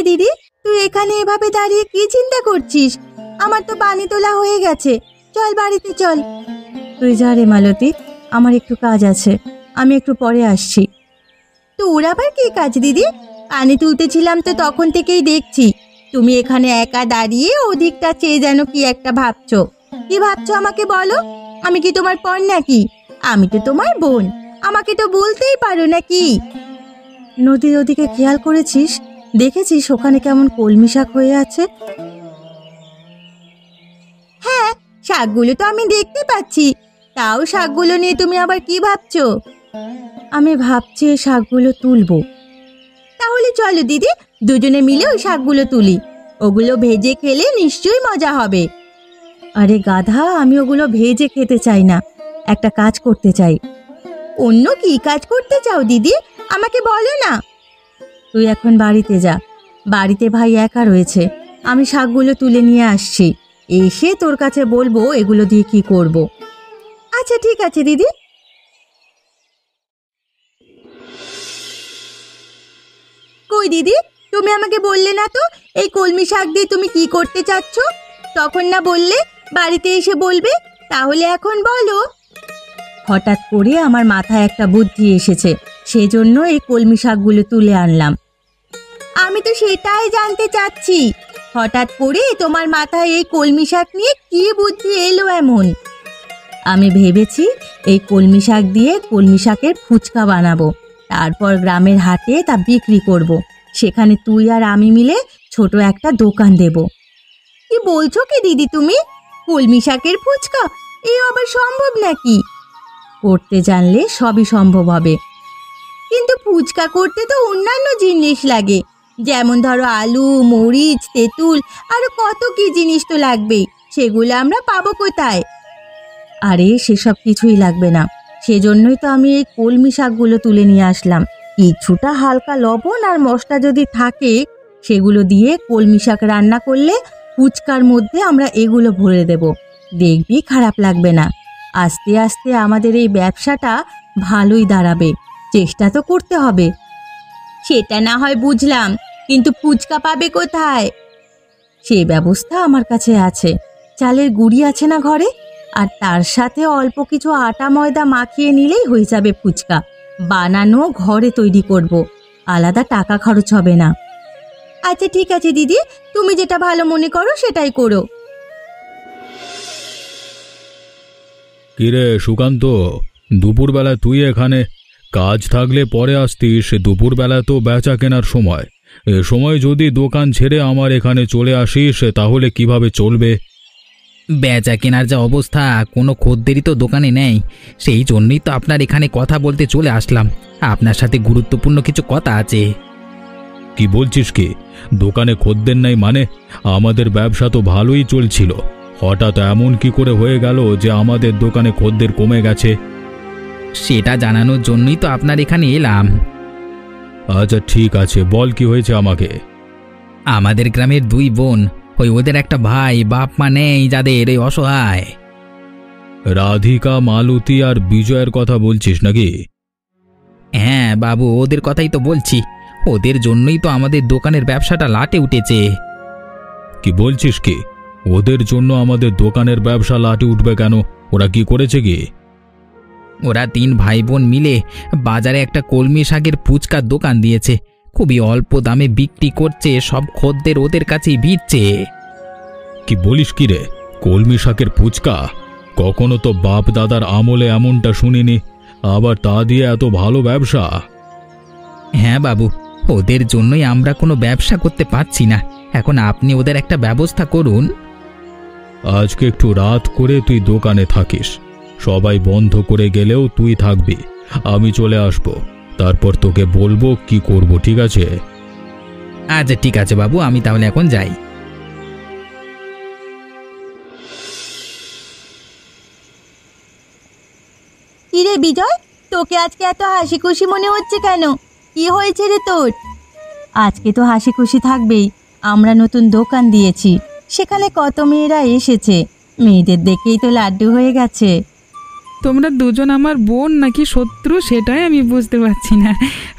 দিদি, তুই এখানে এভাবে দাঁড়িয়ে কি চিন্তা করছিস? আমার তো পানি তোলা হয়ে গেছে, চল বাড়িতে চল। তুই যা রে মালতী, আমার একটু কাজ আছে, আমি একটু পরে আসছি। তোর আবার কি কাজ দিদি? পানি তুলতেছিলাম তো তখন থেকেই দেখছি তুমি এখানে একা দাঁড়িয়ে ওদিকটা চেয়ে যেন কি একটা ভাবছো। কি ভাবছো আমাকে বলো? আমি কি তোমার পর নাকি? আমি তো তোমার বোন, আমাকে তো বলতেই পারো নাকি? নদীর ওদিকে খেয়াল করেছিস? দেখেছিস ওখানে কেমন কলমি শাক হয়ে আছে? হ্যাঁ, শাকগুলো তো আমি দেখতে পাচ্ছি, তাও শাকগুলো নিয়ে তুমি আবার কি ভাবছো? আমি ভাবছি এই শাকগুলো তুলবো। তাহলে চলো দিদি, দুজনে মিলে ওই শাকগুলো তুলি। ওগুলো ভেজে খেলে নিশ্চয়ই মজা হবে। আরে গাধা, আমি ওগুলো ভেজে খেতে চাই না, একটা কাজ করতে চাই। অন্য কি কাজ করতে চাও দিদি, আমাকে বলো না। তুই এখন বাড়িতে যা, বাড়িতে ভাই একা রয়েছে, আমি শাকগুলো তুলে নিয়ে আসছি, এসে তোর কাছে বলবো এগুলো দিয়ে কি করব। আচ্ছা ঠিক আছে দিদি। কই দিদি, তুমি আমাকে বললে না তো এই কলমি শাক দিয়ে তুমি কি করতে চাচ্ছ? তখন না বললে বাড়িতে এসে বলবে, তাহলে এখন বলো। হঠাৎ করে আমার মাথায় একটা বুদ্ধি এসেছে, সেজন্য এই কলমি শাকগুলো তুলে আনলাম। আমি তো সেটাই জানতে চাচ্ছি, হঠাৎ করে তোমার মাথায় এই কলমি শাক নিয়ে কি বুদ্ধি এলো এমন? আমি ভেবেছি এই কলমি শাক দিয়ে কলমি শাকের ফুচকা বানাবো, তারপর গ্রামের হাটে তা বিক্রি করব। সেখানে তুই আর আমি মিলে ছোট একটা দোকান দেব। কি বলছো কি দিদি তুমি? কলমি শাকের ফুচকা, এ আবার সম্ভব নাকি? করতে জানলে সবই সম্ভব হবে, কিন্তু ফুচকা করতে তো অন্যান্য জিনিস লাগে, যেমন ধরো আলু, মরিচ, তেঁতুল, আরো কত কি জিনিস তো লাগবে, সেগুলো আমরা পাবো কোথায়? আরে সেসব কিছুই লাগবে না, সেজন্যই তো আমি এই কলমি শাকগুলো তুলে নিয়ে আসলাম। কিছুটা হালকা লবণ আর মশলা যদি থাকে, সেগুলো দিয়ে কলমি শাক রান্না করলে ফুচকার মধ্যে আমরা এগুলো ভরে দেব, দেখবি খারাপ লাগবে না। আস্তে আস্তে আমাদের এই ব্যবসাটা ভালোই দাঁড়াবে, চেষ্টা তো করতে হবে। সেটা না হয় বুঝলাম, কিন্তু ফুচকা পাবে কোথায়? সে ব্যবস্থা আমার কাছে আছে, চালের গুঁড়ি আছে না ঘরে, আর তার সাথে অল্প কিছু আটা ময়দা মাখিয়ে নিলেই হয়ে যাবে ফুচকা। বানানো ঘরে তৈরি করব, আলাদা টাকা খরচ হবে না। আচ্ছা ঠিক আছে দিদি, তুমি যেটা ভালো মনে করো সেটাই করো। কিরে সুকান্ত, দুপুরবেলা তুই এখানে? কাজ থাকলে পরে আসতিস, দুপুরবেলা তো বেচা কেনার সময়। এ সময় যদি দোকান ছেড়ে আমার এখানে চলে আসিস তাহলে কিভাবে চলবে? বেচা কেনার যা অবস্থা, কোনো খদ্দেরই তো দোকানে নেই, সেই জন্যই তো আপনার এখানে কথা বলতে চলে আসলাম। আপনার সাথে গুরুত্বপূর্ণ কিছু কথা আছে। কি বলছিস কি? দোকানে খদ্দের নাই মানে? আমাদের ব্যবসা তো ভালোই চলছিল, হঠাৎ এমন কি করে হয়ে গেল যে আমাদের দোকানে খদ্দের কমে গেছে? সেটা জানানোর জন্যই তো আপনার এখানে এলাম। আচ্ছা ঠিক আছে, বল কি হয়েছে আমাকে। আমাদের গ্রামের দুই বোন, ওদের একটা ভাই, বাপ মা নেই, যাদের এই অসহায়। রাধিকা, মালতী আর বিজয়ের কথা বলছিস নাকি? হ্যাঁ বাবু, ওদের কথাই তো বলছি, ওদের জন্যই তো আমাদের দোকানের ব্যবসাটা লাটে উঠেছে। কি বলছিস কি? ওদের জন্য আমাদের দোকানের ব্যবসা লাটে উঠবে কেন? ওরা কি করেছে কি? ওরা তিন ভাই বোন মিলে বাজারে একটা কলমি শাকের ফুচকার দোকান দিয়েছে, খুবই অল্প দামে বিক্রি করছে, সব খদ্দের ওদের কাছেই ভিড়ছে। কি বলিস কি রে? কলমি শাকের ফুচকা? কখনো তো বাপ দাদার আমলে এমনটা শুনিনি, আবার তা দিয়ে এত ভালো ব্যবসা? হ্যাঁ বাবু, ওদের জন্যই আমরা কোনো ব্যবসা করতে পারছি না, এখন আপনি ওদের একটা ব্যবস্থা করুন। আজকে একটু রাত করে তুই দোকানে থাকিস, সবাই বন্ধ করে গেলেও তুই থাকবি, আমি চলে আসব, তারপর তোকে বলবো কি করব, ঠিক আছে? আচ্ছা ঠিক আছে বাবু, আমি তাহলে এখন যাই। কিরে বিজয়, তোকে আজকে এত হাসি খুশি মনে হচ্ছে কেন? কি হয়েছে রে তোর? আজকে তো হাসি খুশি থাকবেই, আমরা নতুন দোকান দিয়েছি, সেখানে কত মেয়েরা এসেছে, মেয়েদের দেখেই তো লাড্ডু হয়ে গেছে। তোমরা দুজন আমার বোন নাকি শত্রু সেটাই আমি বুঝতে পারছি না।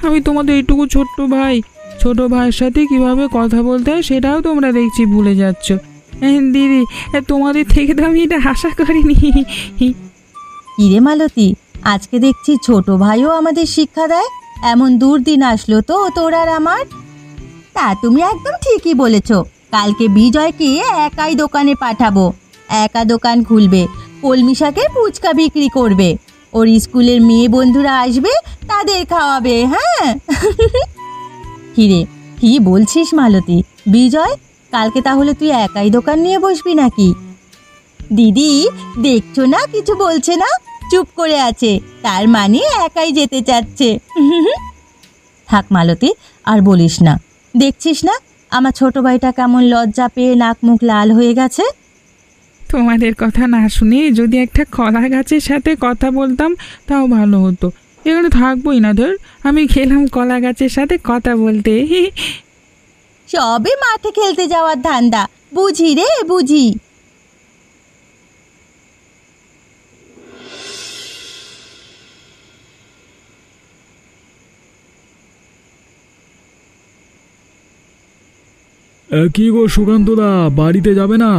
আমি তোমাদের এইটুকু ছোট্ট ভাই, ছোট ভাইয়ের সাথে কিভাবে কথা বলতে হয় সেটাও তোমরা দেখছি ভুলে যাচ্ছ। দিদি, তোমাদের থেকে তো আমি এটা আশা করিনি। কিরে মালতী, আজকে দেখছি ছোট ভাইও আমাদের শিক্ষা দেয়। এমন দুর্দিন আসলো তো তোর আর আমার। তা তুমি একদম ঠিকই বলেছ। কালকে বিজয়কে একাই দোকানে পাঠাবো। একা দোকান খুলবে, কলমি শাকের ফুচকা বিক্রি করবে। ওর স্কুলের মেয়ে বন্ধুরা আসবে, তাদের খাওয়াবে। হ্যাঁ। কিরে, কি বলছিস মালতী? বিজয়, কালকে তাহলে তুই একাই দোকান নিয়ে বসবি নাকি? দিদি, দেখছো না কিছু বলছে না, চুপ করে আছে। তার মানে একাই যেতে চাচ্ছে। থাক মালতী, আর বলিস না। দেখছিস না আমার ছোট ভাইটা কেমন লজ্জা পেয়ে নাক মুখ লাল হয়ে গেছে। তোমাদের কথা না শুনে যদি একটা কলা গাছের সাথে কথা বলতাম তাও ভালো হতো। এখানে থাকবোই না, ধর আমি খেলাম কলা গাছের সাথে কথা বলতে। সবে মাঠে খেলতে যাওয়ার ধান্দা, বুঝি রে বুঝি। কি গো সুকান্তদা, বাড়িতে যাবে না?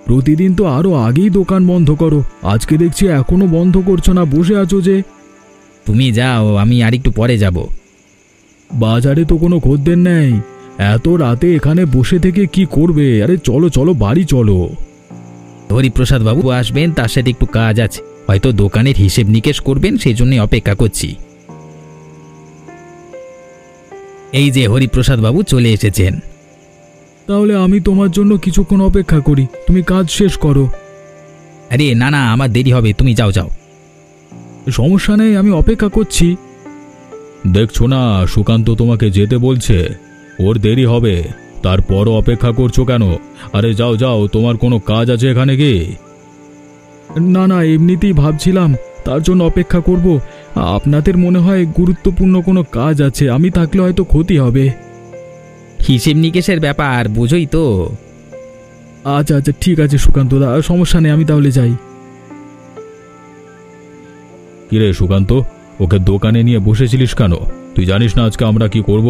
প্রতিদিন তো আরো আগেই দোকান বন্ধ করো, আজকে দেখছি এখনো বন্ধ করছো না, বসে আছো যে। তুমি যাও, আমি আর একটু পরে যাব। বাজারে তো কোনো খদ্দের নেই, এত রাতে এখানে বসে থেকে কি করবে? আরে চলো চলো, বাড়ি চলো। হরিপ্রসাদ বাবু আসবেন, তার সাথে একটু কাজ আছে, হয়তো দোকানের হিসেব নিকেশ করবেন, সেই জন্য অপেক্ষা করছি। এই যে হরিপ্রসাদ বাবু চলে এসেছেন। তাহলে আমি তোমার জন্য কিছুক্ষণ অপেক্ষা করি, তুমি কাজ শেষ করো। আরে না না, আমার দেরি হবে, তুমি যাও যাও। সমস্যা নেই, আমি অপেক্ষা করছি। দেখছো না সুকান্ত তোমাকে যেতে বলছে, ওর দেরি হবে, তারপরও অপেক্ষা করছো কেন? আরে যাও যাও, তোমার কোনো কাজ আছে এখানে কি? না না, এমনিতেই ভাবছিলাম, তার জন্য অপেক্ষা করব। আপনাদের মনে হয় গুরুত্বপূর্ণ কোনো কাজ আছে, আমি থাকলে হয়তো ক্ষতি হবে। হিসেব নিকেশের ব্যাপার, বুঝোই তো। আচ্ছা আচ্ছা, ঠিক আছে সুকান্তদা, সমস্যা নেই, আমি তাহলে যাই। কিরে সুকান্ত, ওকে দোকানে নিয়ে বসেছিলিস কেন? তুই জানিস না আজকে আমরা কি করব?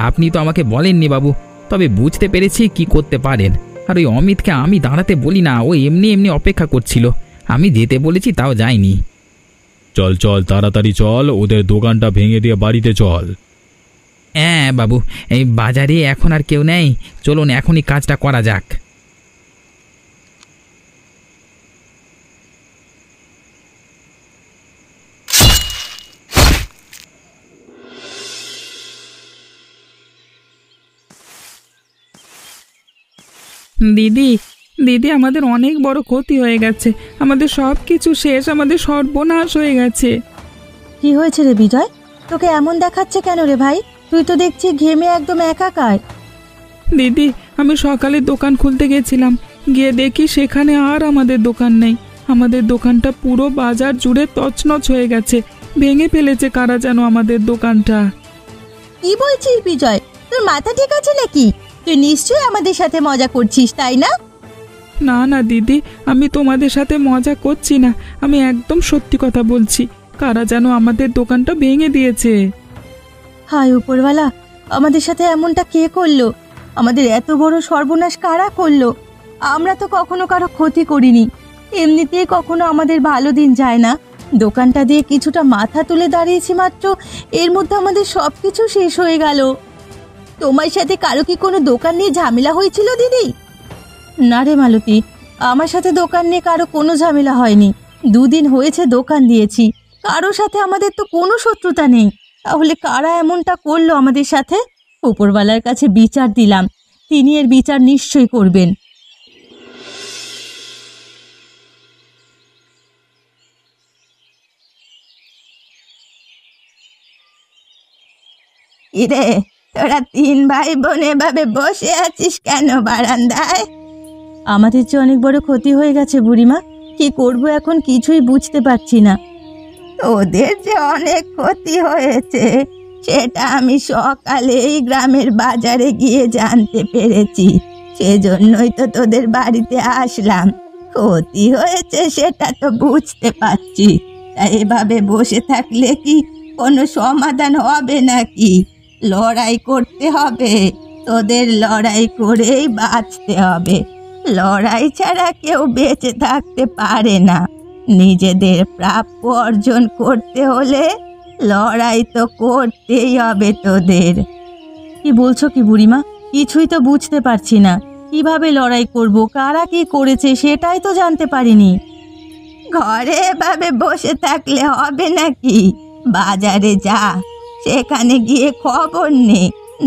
আপনি তো আমাকে বলেননি বাবু, তবে বুঝতে পেরেছি কি করতে পারেন। আর ওই অমিতকে আমি দাঁড়াতে বলি না, ও এমনি এমনি অপেক্ষা করছিল, আমি যেতে বলেছি তাও যায়নি। চল চল, তাড়াতাড়ি চল, ওদের দোকানটা ভেঙে দিয়ে বাড়িতে চল। হ্যাঁ বাবু, এই বাজারে এখন আর কেউ নেই, চলুন এখনই কাজটা করা যাক। দিদি, দিদি, আমাদের অনেক বড় ক্ষতি হয়ে গেছে, আমাদের সব কিছু শেষ, আমাদের সর্বনাশ হয়ে গেছে। কি হয়েছে রে বিজয়? তোকে এমন দেখাচ্ছে কেন রে ভাই? তুই তো দেখছি ঘেমে একদম একাকার। দিদি, আমি সকালে দোকান খুলতে গেছিলাম, গিয়ে দেখি সেখানে আর আমাদের দোকান নেই। আমাদের দোকানটা পুরো বাজার জুড়ে তছনছ হয়ে গেছে, ভেঙে ফেলেছে কারা যেন আমাদের দোকানটা। কি বলছিস বিজয়? তোর মাথা ঠিক আছে নাকি? তুই নিশ্চয়ই আমাদের সাথে মজা করছিস, তাই না? না না দিদি, আমি তোমাদের সাথে মজা করছি না, আমি একদম সত্যি কথা বলছি, কারা যেন আমাদের দোকানটা ভেঙে দিয়েছে। হায় উপরওয়ালা, আমাদের সাথে এমনটা কে করলো? আমাদের এত বড় সর্বনাশ কারা করলো? আমরা তো কখনো কারো ক্ষতি করিনি, এমনিতেই কখনো আমাদের ভালো দিন যায় না। দোকানটা দিয়ে কিছুটা মাথা তুলে দাঁড়িয়েছি মাত্র, এর মধ্যে আমাদের সব কিছু শেষ হয়ে গেল। তোমার সাথে কারো কি কোনো দোকান নিয়ে ঝামেলা হয়েছিল দিদি? না রে মালতী, আমার সাথে দোকান নিয়ে কারো কোনো ঝামেলা হয়নি। দুদিন হয়েছে দোকান দিয়েছি, কারো সাথে আমাদের তো কোনো শত্রুতা নেই। তাহলে কারা এমনটা করলো আমাদের সাথে? উপরওয়ালার কাছে বিচার দিলাম, তিনি এর বিচার নিশ্চয়ই করবেন। ইরে, তোরা তিন ভাই বোন এভাবে বসে আছিস কেন বারান্দায়? আমাদের যে অনেক বড় ক্ষতি হয়ে গেছে বুড়িমা, কি করব এখন কিছুই বুঝতে পারছি না। তোদের যে অনেক ক্ষতি হয়েছে সেটা আমি সকালেই গ্রামের বাজারে গিয়ে জানতে পেরেছি, সেজন্যই তো তোদের বাড়িতে আসলাম। ক্ষতি হয়েছে সেটা তো বুঝতে পারছি, তা এভাবে বসে থাকলে কি কোনো সমাধান হবে নাকি? লড়াই করতে হবে, তোদের লড়াই করেই বাঁচতে হবে। লড়াই ছাড়া কেউ বেঁচে থাকতে পারে না। নিজেদের প্রাপ্য অর্জন করতে হলে লড়াই তো করতেই হবে তোদের। কি বলছো কি বুড়িমা? কিছুই তো বুঝতে পারছি না। কিভাবে লড়াই করব, কারা কি করেছে সেটাই তো জানতে পারিনি। ঘরে এভাবে বসে থাকলে হবে নাকি? বাজারে যা, সেখানে গিয়ে খবর নে।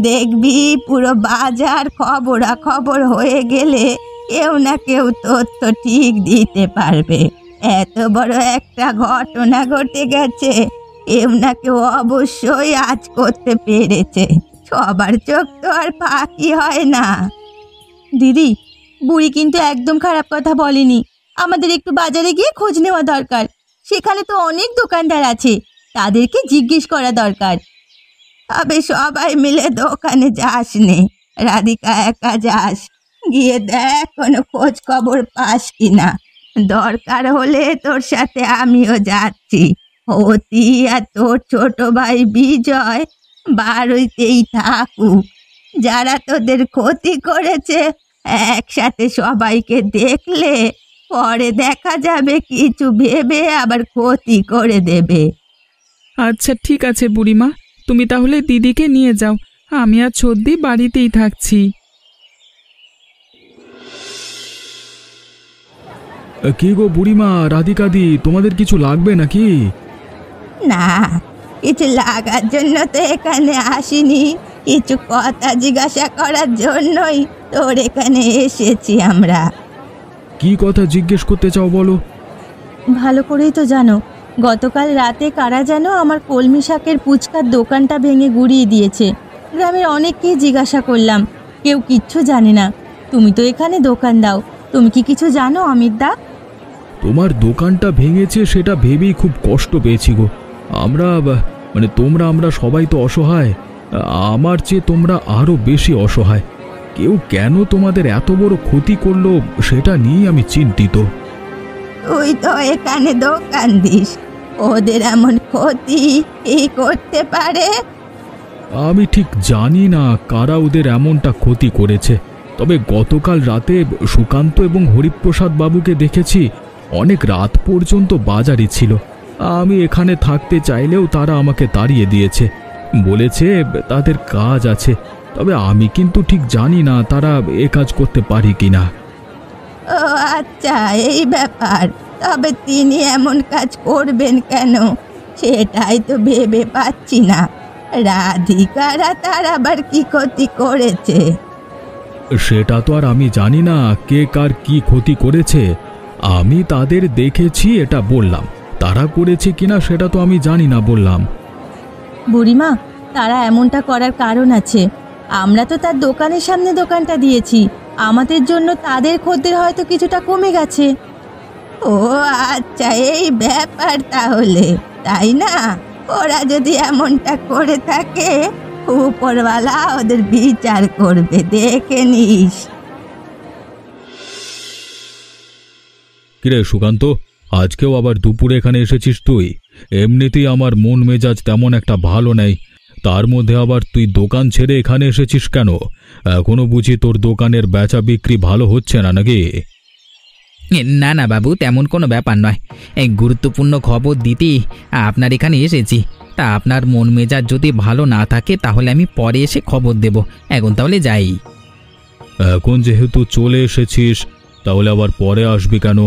দেখবি পুরো বাজার খবরাখবর হয়ে গেলে কেউ না কেউ তথ্য ঠিক দিতে পারবে। এত বড় একটা ঘটনা ঘটে গেছে, কেউ না কেউ অবশ্যই আজ করতে পেরেছে। সবার চোখ তো আর ফাঁকি হয় না। দিদি, বুড়ি কিন্তু একদম খারাপ কথা বলেনি। আমাদের একটু বাজারে গিয়ে খোঁজ নেওয়া দরকার। সেখানে তো অনেক দোকানদার আছে, তাদেরকে জিজ্ঞেস করা দরকার। তবে সবাই মিলে দোকানে যাস নে, রাধিকা একা যাস। গিয়ে দেখ কোনো খোঁজ খবর পাস কিনা। দরকার হলে তোর সাথে আমিও যাচ্ছি। অতি আর তোর ছোট ভাই বিজয় বাড়িতেই থাকুক। যারা তোদের ক্ষতি করেছে একসাথে সবাইকে দেখলে পরে দেখা যাবে কিছু ভেবে আবার ক্ষতি করে দেবে। আচ্ছা ঠিক আছে বুড়িমা, তুমি তাহলে দিদিকে নিয়ে যাও। আমি আর ছদ্দি বাড়িতেই থাকছি। কি গো বুড়িমা, রাধিকাদি, তোমাদের কিছু লাগবে নাকি? না, কিছু লাগার জন্য তো এখানে আসিনি। কিছু কথা জিজ্ঞাসা করার জন্যই তোর এখানে এসেছি আমরা। কি কথা জিজ্ঞেস করতে চাও বলো? ভালো করেই তো জানো, গতকাল রাতে কারা যেন আমার কলমি শাকের ফুচকার দোকানটা ভেঙে গুড়িয়ে দিয়েছে। গ্রামের অনেককেই জিজ্ঞাসা করলাম, কেউ কিচ্ছু জানে না। তুমি তো এখানে দোকান দাও, তুমি কি কিছু জানো অমিত দা? তোমার দোকানটা ভেঙেছে সেটা ভেবেই খুব কষ্ট পেয়েছি গো। আমরা সবাই তো অসহায়। আমার চেয়ে তোমরা আরো বেশি অসহায়। কেউ কেন তোমাদের এত বড় ক্ষতি করলো সেটা নিয়ে আমি চিন্তিত। তুই তো এখানে দোকান দিস, ওদের এমন ক্ষতি কি করতে পারে? আমি ঠিক জানি না কারা ওদের এমনটা ক্ষতি করেছে। তবে গতকাল রাতে সুকান্ত এবং হরিপ্রসাদ বাবুকে দেখেছি অনেক রাত পর্যন্ত বাজারে ছিল। আমি এখানে থাকতে চাইলেও তারা আমাকে তাড়িয়ে দিয়েছে। বলেছে তাদের কাজ আছে, তবে আমি কিন্তু ঠিক জানি না তারা এ কাজ করতে পারি কিনা। ও আচ্ছা, এই ব্যাপার। তবে তিনি এমন কাজ করবেন কেন সেটাই তো ভেবে পাচ্ছি না। রাধিকারা তার আবার কি ক্ষতি করেছে? সেটা তো আর আমি জানি না কে কার কি ক্ষতি করেছে। আমি তাদের দেখেছি এটা বললাম, তারা করেছে কিনা সেটা তো আমি জানি না বললাম। বুড়িমা, তারা এমনটা করার কারণ আছে। আমরা তো তার দোকানের সামনে দোকানটা দিয়েছি, আমাদের জন্য তাদের খদ্দের হয়তো কিছুটা কমে গেছে। ও আচ্ছা, এই ব্যাপার তাহলে, তাই না? ওরা যদি এমনটা করে থাকে উপরওয়ালা ওদের বিচার করবে, দেখে নিস। কিরে সুকান্ত, আজকেও আবার দুপুরে এখানে এসেছিস তুই? এমনিতেই আমার মন মেজাজ তেমন একটা ভালো নেই, তার মধ্যে আবার তুই দোকান ছেড়ে এখানে এসেছিস কেন? এখনো বুঝি তোর দোকানের বেচা বিক্রি ভালো হচ্ছে না নাকি? না না বাবু, তেমন কোনো ব্যাপার নয়। এই গুরুত্বপূর্ণ খবর দিতে আপনার এখানে এসেছি। তা আপনার মন মেজাজ যদি ভালো না থাকে তাহলে আমি পরে এসে খবর দেব। এখন তাহলে যাই। এখন যেহেতু চলে এসেছিস তাহলে আবার পরে আসবি কেন?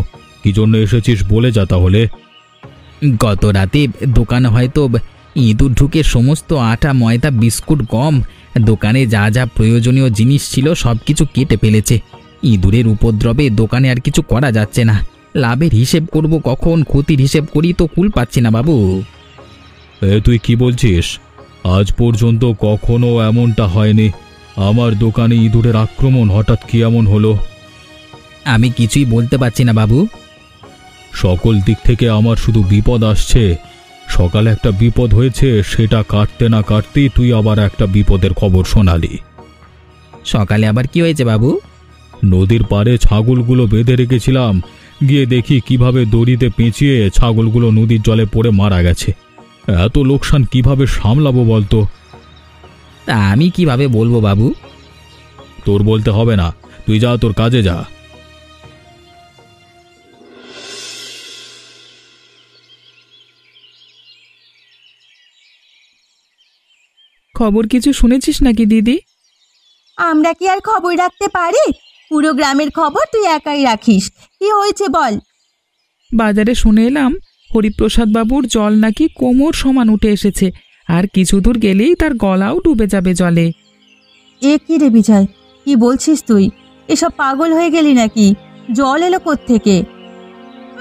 কি জন্য এসেছিস বলে যা তাহলে। গত রাতে দোকানে হয়তো ইঁদুর ঢুকে সমস্ত আটা, ময়দা, বিস্কুট, গম, দোকানে যা যা প্রয়োজনীয় জিনিস ছিল সব কিছু কেটে ফেলেছে। ইঁদুরের উপদ্রবে দোকানে আর কিছু করা যাচ্ছে না। লাভের হিসেব করব কখন, ক্ষতির হিসেব করি তো কুল পাচ্ছি না বাবু। তুই কি বলছিস? আজ পর্যন্ত কখনো এমনটা হয়নি। আমার দোকানে ইঁদুরের আক্রমণ হঠাৎ কি এমন হলো? আমি কিছুই বলতে পারছি না বাবু। সকল দিক থেকে আমার শুধু বিপদ আসছে। সকালে একটা বিপদ হয়েছে, সেটা কাটতে না কাটতেই তুই আবার একটা বিপদের খবর শোনালি। সকালে আবার কি হয়েছে বাবু? নদীর পাড়ে ছাগলগুলো বেঁধে রেখেছিলাম, গিয়ে দেখি কিভাবে দড়িতে পেঁচিয়ে ছাগলগুলো নদীর জলে পড়ে মারা গেছে। এত লোকসান কিভাবে সামলাবো বলতো? তা আমি কিভাবে বলবো বাবু? তোর বলতে হবে না, তুই যা, তোর কাজে যা। খবর কিছু শুনেছিস নাকি দিদি? আমরা কি আর খবর রাখতে পারি? পুরো গ্রামের খবর তুই একাই রাখিস। কি হয়েছে বল। বাজারে শুনে এলাম হরিপ্রসাদ বাবুর জল নাকি কোমর সমান উঠে এসেছে, আর কিছু দূর গেলেই তার গলাও ডুবে যাবে জলে। এ কি রে বিজয়, কি বলছিস তুই? এসব পাগল হয়ে গেলি নাকি? জল এলো কোত্থেকে?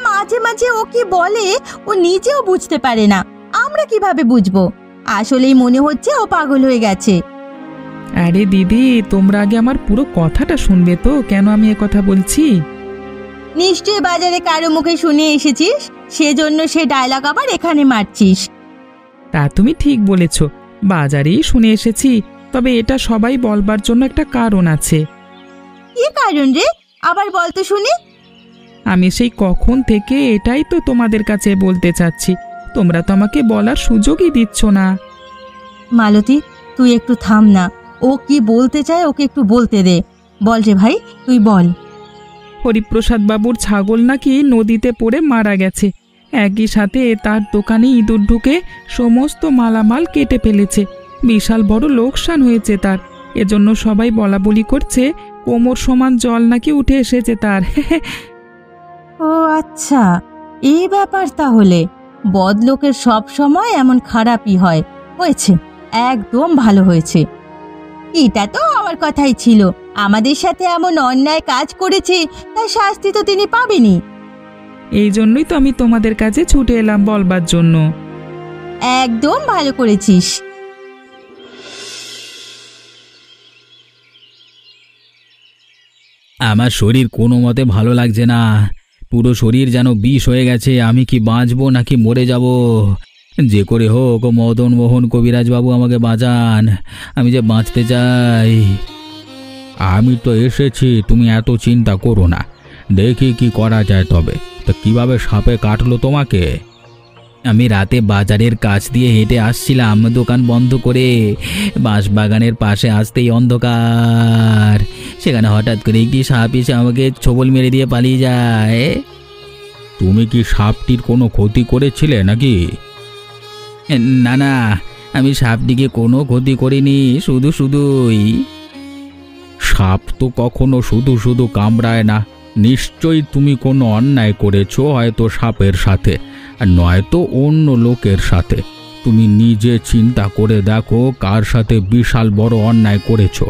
মাঝে মাঝে ও কি বলে ও নিজেও বুঝতে পারে না, আমরা কিভাবে বুঝবো? আসলেই মনে হচ্ছে ও পাগল হয়ে গেছে। আরে দিদি, তোমরা আগে আমার পুরো কথাটা শুনবে তো, কেন আমি কথা বলছি। নিশ্চয়ই বাজারে কারো মুখে শুনে এসেছিস, সেজন্য সে ডায়লগ আবার এখানে মারছিস। তা তুমি ঠিক বলেছ, বাজারেই শুনে এসেছি, তবে এটা সবাই বলবার জন্য একটা কারণ আছে। কি কারণ রে? আবার বল তো শুনি। আমি সেই কখন থেকে এটাই তো তোমাদের কাছে বলতে চাচ্ছি, তোমরা তো আমাকে বলার সুযোগই দিচ্ছ না। মালতী, তুই একটু থাম না, ও কি বলতে চায় ওকে একটু বলতে দে। বল রে ভাই, তুই বল। হরিপ্রসাদ বাবুর ছাগল নাকি নদীতে পড়ে মারা গেছে, একই সাথে তার দোকানে ইঁদুর ঢুকে সমস্ত মালামাল কেটে ফেলেছে। বিশাল বড় লোকসান হয়েছে তার, এজন্য সবাই বলা বলি করছে কোমর সমান জল নাকি উঠে এসেছে তার। ও আচ্ছা, এই ব্যাপার তাহলে। বদলোকের সব সময় এমন খারাপই হয়। হয়েছে, একদম ভালো হয়েছে। এটা তো আমার কথাই ছিল, আমাদের সাথে এমন অন্যায় কাজ করেছে, তার শাস্তি তো তিনি পাবেনই। এই জন্যই তো আমি তোমাদের কাছে ছুটে এলাম বলবার জন্য। একদম ভালো করেছিস। আমার শরীর কোনো মতে ভালো লাগছে না, পুরো শরীর যেন বিষ হয়ে গেছে। আমি কি বাঁচবো নাকি মরে যাব? যে করে হোক মদন মোহন কবিরাজবাবু আমাকে বাঁচান, আমি যে বাঁচতে চাই। আমি তো এসেছি, তুমি এত চিন্তা করো না, দেখি কি করা যায়। তবে তা কিভাবে সাপে কাটলো তোমাকে? আমি রাতে বাজারের কাছ দিয়ে হেঁটে আসছিলাম দোকান বন্ধ করে, বাঁশবাগানের পাশে আসতেই অন্ধকার, সেখানে হঠাৎ করে একটি সাপ এসে আমাকে ছোবল মেরে দিয়ে পালিয়ে যায়। তুমি কি সাপটির কোনো ক্ষতি করেছিলে নাকি? না না, আমি সাপটিকে কোনো ক্ষতি করিনি, শুধুই। সাপ তো কখনো শুধু শুধু কামড়ায় না, নিশ্চয়ই তুমি কোনো অন্যায় করেছো, হয়তো সাপের সাথে, আর নয়তো অন্য লোকের সাথে। তুমি নিজে চিন্তা করে দেখো কার সাথে বিশাল বড় অন্যায় করেছো।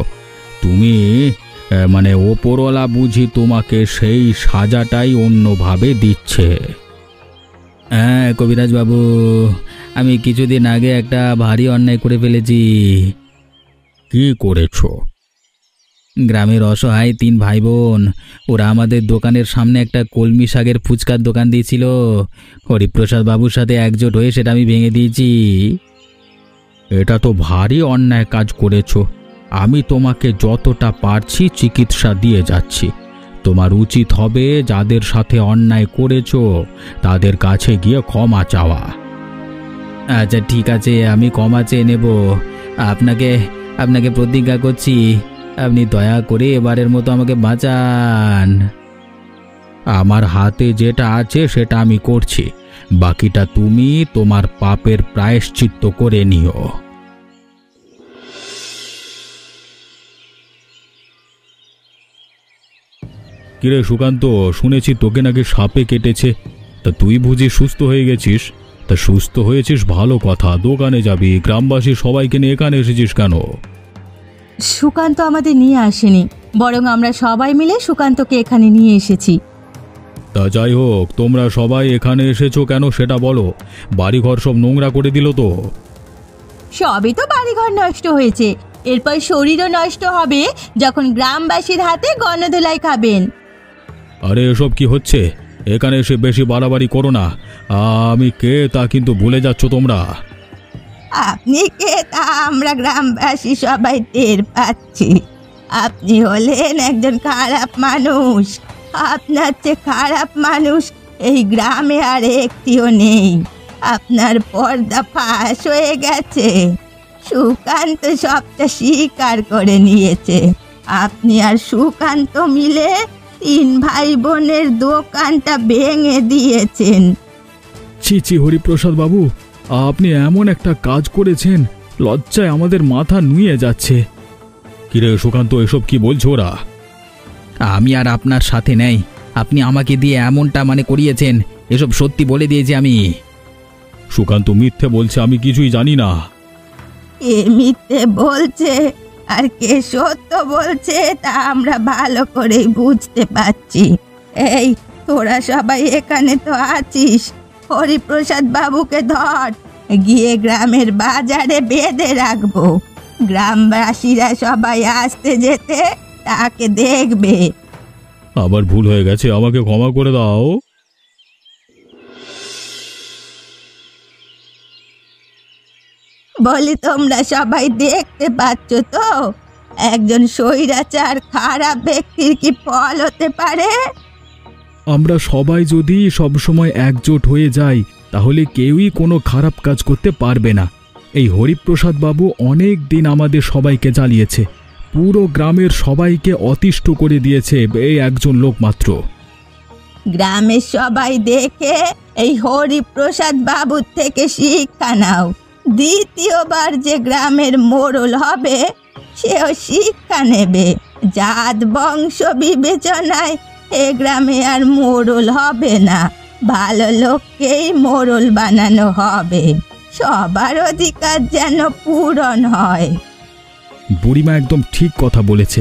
তুমি মানে ওপরওয়ালা বুঝি তোমাকে সেই সাজাটাই অন্যভাবে দিচ্ছে। হ্যাঁ কবিরাজবাবু, আমি কিছুদিন আগে একটা ভারী অন্যায় করে ফেলেছি। কি করেছো? গ্রামের অসহায় 3 ভাই বোন, ওরা আমাদের দোকানের সামনে একটা কলমি শাকের ফুচকার দোকান দিয়েছিল। হরিপ্রসাদ বাবুর সাথে একজোট হয়ে সেটা আমি ভেঙে দিয়েছি। এটা তো ভারী অন্যায় কাজ করেছো। আমি তোমাকে যতটা পারছি চিকিৎসা দিয়ে যাচ্ছি। তোমার উচিত হবে যাদের সাথে অন্যায় করেছো তাদের কাছে গিয়ে ক্ষমা চাওয়া। আচ্ছা ঠিক আছে, আমি ক্ষমা চেয়ে নেব। আপনাকে প্রতিজ্ঞা করছি, আপনি দয়া করে এবারের মতো আমাকে বাঁচান। আমার হাতে যেটা আছে সেটা আমি করছি, বাকিটা তুমি তোমার পাপের প্রায়শ্চিত্ত করে নিও। কিরে সুকান্ত, শুনেছি তোকে নাকি সাপে কেটেছে, তা তুই বুঝি সুস্থ হয়ে গেছিস? তা সুস্থ হয়েছিস ভালো কথা, দোকানে যাবি, গ্রামবাসী সবাইকে নিয়ে এখানে এসেছিস কেন? সুকান্ত আমাদের নিয়ে আসেনি, বরং আমরা সবাই মিলে সুকান্তকে এখানে নিয়ে এসেছি। তা যাই হোক, তোমরা সবাই এখানে এসেছো কেন সেটা বলো। বাড়িঘর সব নোংরা করে দিল তো? সবই তো বাড়িঘর নষ্ট হয়েছে, এরপর শরীরও নষ্ট হবে যখন গ্রামবাসীর হাতে গণধোলাই খাবেন। আরে এসব কি হচ্ছে? এখানে এসে বেশি বাড়াবাড়ি করো না। আমি কে তা কিন্তু ভুলে যাচ্ছ তোমরা। আপনি কে তা আমরা গ্রামবাসী সবাই টের পাচ্ছি। আপনি হলেন একজন খারাপ মানুষ, আপনার চেয়ে খারাপ মানুষ এই গ্রামে আর একটিও নেই। আপনার পর্দা ফাঁস হয়ে গেছে, সুকান্ত সবটা স্বীকার করে নিয়েছে। আপনি আর সুকান্ত মিলে 3 ভাই বোনের দোকানটা ভেঙে দিয়েছেন। ছি ছি হরিপ্রসাদ বাবু, আপনি এমন একটা কাজ করেছেন, লজ্জায় আমাদের মাথা নুয়ে যাচ্ছে। কিরে সুকান্ত, এসব কি বলছো ওরা? আমি আর আপনার সাথে নেই। আপনি আমাকে দিয়ে এমনটা করিয়েছেন, এসব সত্যি বলে দিয়েছি আমি। সুকান্ত মিথ্যে বলছে, আমি কিছুই জানি না। কে মিথ্যে বলছে আর কে সত্য বলছে তা আমরা ভালো করেই বুঝতে পারছি। এই, তোরা সবাই এখানে তো আছিস, হরিপ্রসাদ বাবুকে ধর, গিয়ে গ্রামের বাজারে বেঁধে রাখবো। গ্রামবাসীরা সবাই আসতে যেতে তাকে দেখবে। আবার ভুল হয়ে গেছে, আমাকে ক্ষমা করে দাও। বলি, তোমরা সবাই দেখতে পাচ্ছ তো একজন স্বৈরাচার খারাপ ব্যক্তির কি ফল হতে পারে? আমরা সবাই যদি সবসময় একজোট হয়ে যাই তাহলে কেউই কোনো খারাপ কাজ করতে পারবে না। এই হরিপ্রসাদ বাবু অনেক দিন আমাদের সবাইকে জ্বালিয়েছে, পুরো গ্রামের সবাইকে অতিষ্ঠ করে দিয়েছে এই একজন লোক মাত্র। গ্রামের সবাই দেখে এই হরিপ্রসাদ বাবুর থেকে শিক্ষা নাও। দ্বিতীয়বার যে গ্রামের মোড়ল হবে সেও শিক্ষা নেবে। জাত বংশ বিবেচনায় এ গ্রামে আর মোড়ল হবে না, ভালো লোককেই মোড়ল বানানো হবে। সবার অধিকার যেন পূরণ হয়। বুড়িমা একদম ঠিক কথা বলেছে,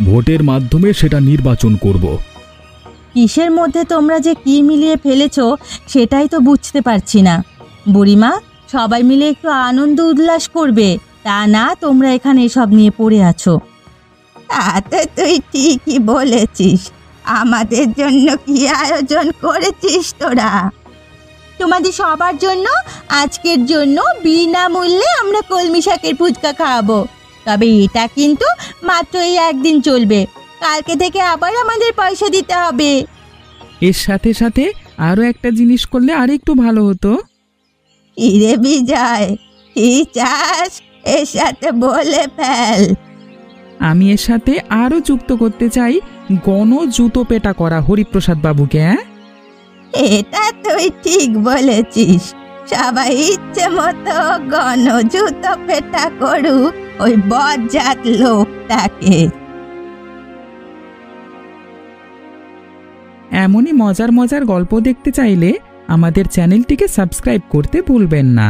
ভোটের মাধ্যমে সেটা নির্বাচন করব। কিসের মধ্যে তোমরা যে কি মিলিয়ে ফেলেছো সেটাই তো বুঝতে পারছি না। বুড়িমা, সবাই মিলে একটু আনন্দ উল্লাস করবে, তা না তোমরা এখানে এসব নিয়ে পড়ে আছো। তাতে তুই ঠিকই বলেছিস। আমাদের জন্য কি আয়োজন করেছিস তোরা? তোমাদের সবার জন্য আজকের জন্য বিনামূল্যে আমরা কলমি শাকের ফুচকা খাওয়াবো। তবে এটা কিন্তু মাত্র এই একদিন চলবে, কালকে থেকে আবার আমাদের পয়সা দিতে হবে। এর সাথে সাথে আরও একটা জিনিস করলে আর একটু ভালো হতো। ইরে বিজয়, কি চাস এর সাথে বলে ফেল। আমি এর সাথে আরও যুক্ত করতে চাই গণ জুতো পেটা করা হরিপ্রসাদ বাবুকে। এটা তুই ঠিক বলেছিস। সবাই ইচ্ছে মতো গণ জুতো পেটা করুক ওই বজ্জাত লোকটাকে। এমনই মজার মজার গল্প দেখতে চাইলে আমাদের চ্যানেলটিকে সাবস্ক্রাইব করতে ভুলবেন না।